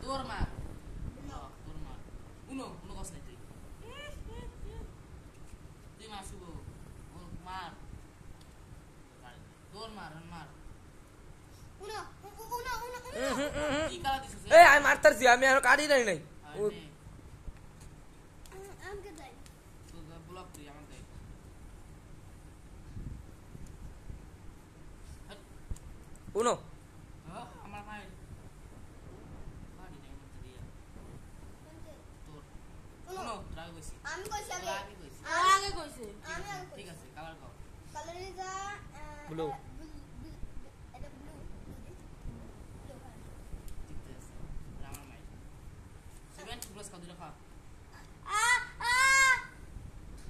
তোর মার তোর মার উনো উনো কস নাই তুই মার শুভ মার তোর মার মার উনো উনো উনো কি কালা দিছিস এই আমি মারতারছি আমি আর কাটি নাই নাই আমাকে দাই তো ব্লক তুই আমার দেখ উনো আমার মায়ের বাড়ি নেই মধ্যে দিয়া তোর উনো ট্রাই কইছি আমি কইছি আগে কইছি আগে কইছি আমি আগে ঠিক আছে কালার কও কালার ইজ ব্লু এটা ব্লু ঠিক আছে আমার মায়ের সেভেন প্লাস কত রাখা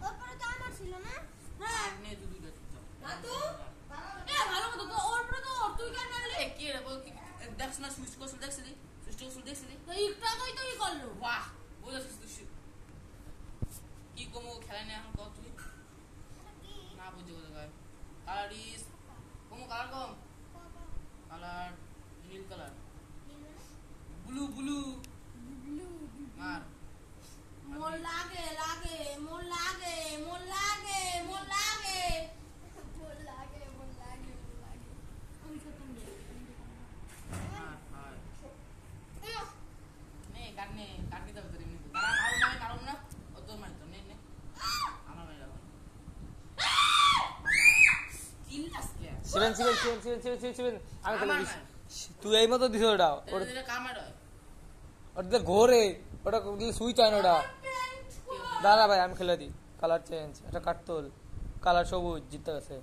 ওপরে তো আমার ছিল না নে দুইটা চুপ না তো ভালো মতো তো ওর পরে তো তুই কেন মারলি কি রে বল কি দেখছ না সুইচ কোসল দেখছিলি সুইচ কোসল দেখছিলি তো একটু আগেই তো কি করলো বাহ বুঝছিস তুই কি কমো খেলা নে এখন কত তুই না বুঝে কোথা গায় কালার ইজ কমো কালার কম কালার নীল কালার ব্লু ব্লু মার মোর লাগে লাগে মোর লাগে মোর লাগে মোর লাগে মোর লাগে মোর লাগে মোর লাগে আমি খতম দে মার নে কাটনে কাটি দাও তোর এমনি কারণ কারণ না ও তোর মার তো নে নে আমার মার দাও চিন্তাসকে সেভেন আমি খেলে দিছি তুই এই মতো দিছ ওটা ওর দিলে কামার হয় ওটা ঘোরে ওটা সুইচ হয় না ওটা দাঁড়া ভাই আমি খেলে দিই কালার চেঞ্জ এটা কাটতল কালার সবুজ জিতে গেছে